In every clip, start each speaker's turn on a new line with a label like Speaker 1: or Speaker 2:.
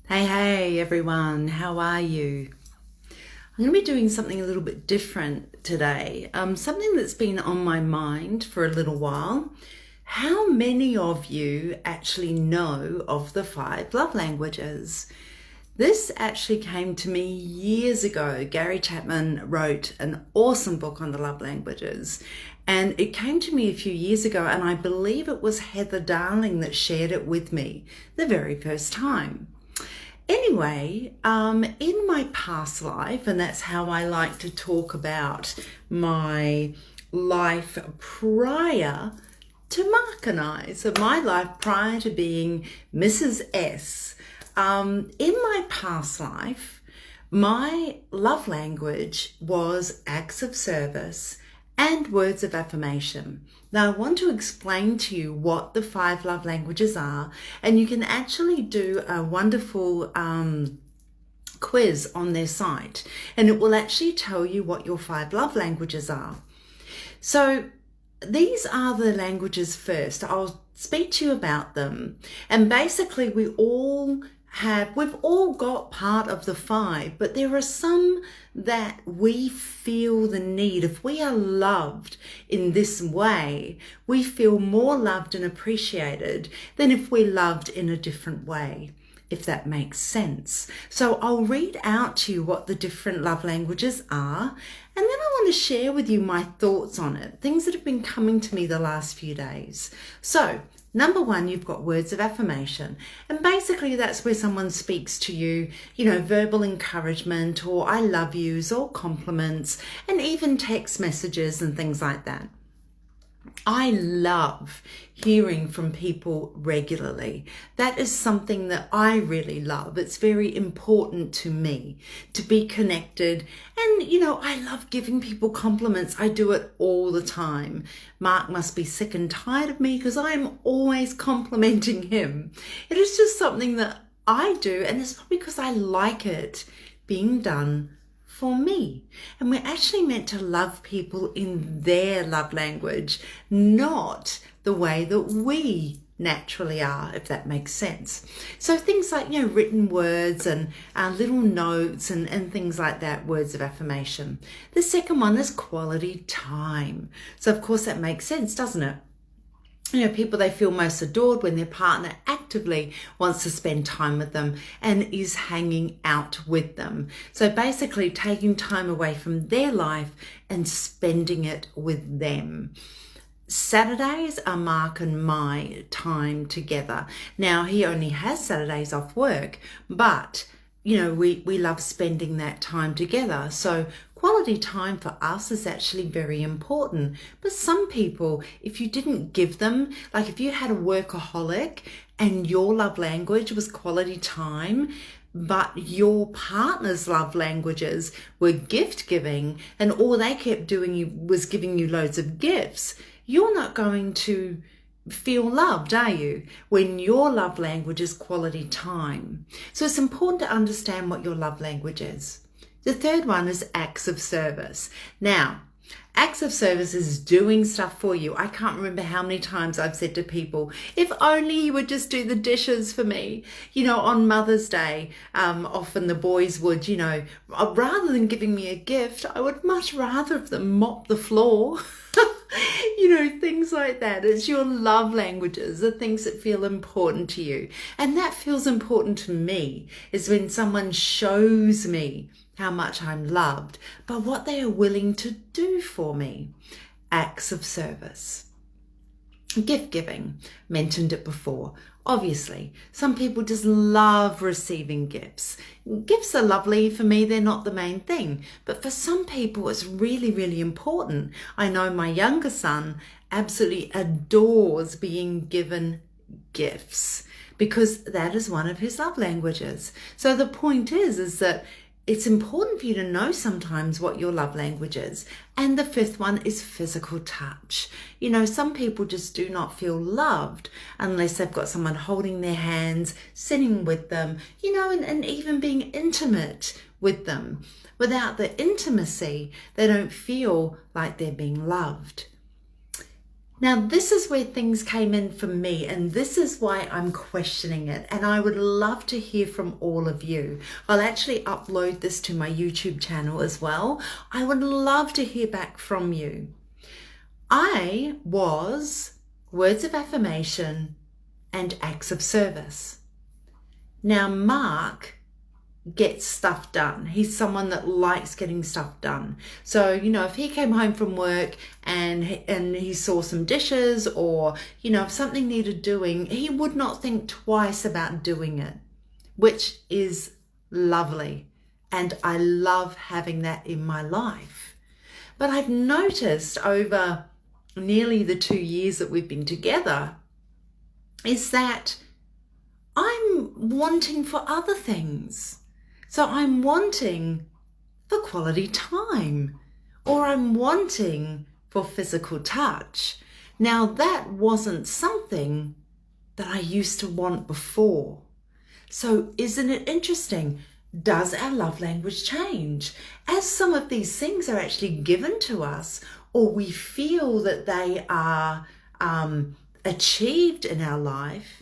Speaker 1: Hey everyone, how are you? I'm going to be doing something a little bit different today. Something that's been on my mind for a little while. How many of you actually know of the 5 love languages? This actually came to me years ago. Gary Chapman wrote an awesome book on the love languages, and it came to me a few years ago, and I believe it was Heather Darling that shared it with me the very first time. Anyway, in my past life, and that's how I like to talk about my life prior to Mark and I. So my life prior to being Mrs. S. In my past life, my love language was acts of service and words of affirmation. Now, I want to explain to you what the 5 love languages are, and you can actually do a wonderful quiz on their site, and it will actually tell you what your 5 love languages are. So these are the languages first. I'll speak to you about them, and basically we've all got part of the 5, but there are some that we feel the need. If we are loved in this way, we feel more loved and appreciated than if we're loved in a different way, if that makes sense. So I'll read out to you what the different love languages are, and then I want to share with you my thoughts on it, things that have been coming to me the last few days. So number 1, you've got words of affirmation. And basically that's where someone speaks to you, verbal encouragement or I love yous or compliments, and even text messages and things like that. I love hearing from people regularly. That is something that I really love. It's very important to me to be connected. And, I love giving people compliments. I do it all the time. Mark must be sick and tired of me because I'm always complimenting him. It is just something that I do, and it's probably because I like it being done for me. And we're actually meant to love people in their love language, not the way that we naturally are, if that makes sense. So things like, written words and little notes and things like that, words of affirmation. The second one is quality time. So of course that makes sense, doesn't it? People, they feel most adored when their partner actively wants to spend time with them and is hanging out with them. So basically taking time away from their life and spending it with them. Saturdays are Mark and my time together. Now, he only has Saturdays off work, but we love spending that time together. So quality time for us is actually very important. But some people, if you didn't give them, like if you had a workaholic and your love language was quality time, but your partner's love languages were gift giving and all they kept doing was giving you loads of gifts, you're not going to feel loved, are you, when your love language is quality time? So it's important to understand what your love language is. The third one is acts of service. Now, acts of service is doing stuff for you. I can't remember how many times I've said to people, if only you would just do the dishes for me. On Mother's Day, often the boys would, rather than giving me a gift, I would much rather have them mop the floor. Things like that. It's your love languages, the things that feel important to you. And that feels important to me is when someone shows me how much I'm loved, but what they are willing to do for me. Acts of service. Gift giving, mentioned it before. Obviously, some people just love receiving gifts. Gifts are lovely. For me, they're not the main thing. But for some people, it's really, really important. I know my younger son absolutely adores being given gifts because that is one of his love languages. So the point is that it's important for you to know sometimes what your love language is. And the 5th one is physical touch. Some people just do not feel loved unless they've got someone holding their hands, sitting with them, and even being intimate with them. Without the intimacy, they don't feel like they're being loved. Now, this is where things came in for me, and this is why I'm questioning it. And I would love to hear from all of you. I'll actually upload this to my YouTube channel as well. I would love to hear back from you. I was words of affirmation and acts of service. Now, Mark gets stuff done. He's someone that likes getting stuff done. So, if he came home from work and he saw some dishes, or, if something needed doing, he would not think twice about doing it, which is lovely. And I love having that in my life. But I've noticed over nearly the 2 years that we've been together is that I'm wanting for other things. So I'm wanting for quality time, or I'm wanting for physical touch. Now, that wasn't something that I used to want before. So isn't it interesting? Does our love language change? As some of these things are actually given to us, or we feel that they are achieved in our life,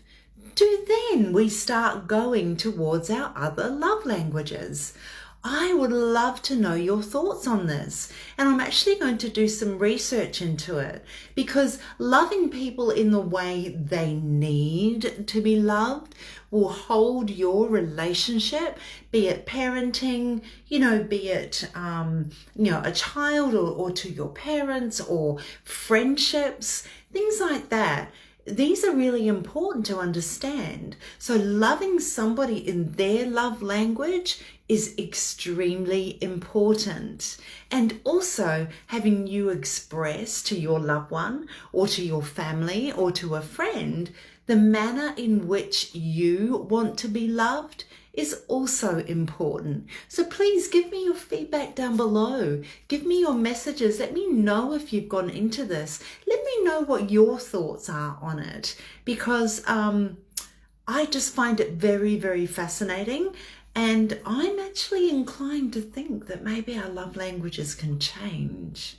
Speaker 1: do then we start going towards our other love languages? I would love to know your thoughts on this. And I'm actually going to do some research into it, because loving people in the way they need to be loved will hold your relationship, be it parenting, be it, a child, or to your parents, or friendships, things like that. These are really important to understand. So loving somebody in their love language is extremely important. And also having you express to your loved one, or to your family, or to a friend, the manner in which you want to be loved is also important. So please give me your feedback down below. Give me your messages. Let me know if you've gone into this. Let me know what your thoughts are on it, because I just find it very, very fascinating. And I'm actually inclined to think that maybe our love languages can change.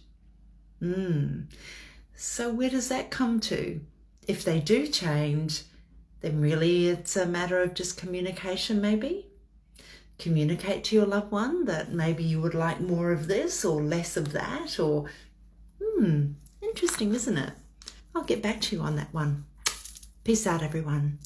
Speaker 1: So where does that come to? If they do change, then really it's a matter of just communication, maybe. Communicate to your loved one that maybe you would like more of this or less of that, or, interesting, isn't it? I'll get back to you on that one. Peace out, everyone.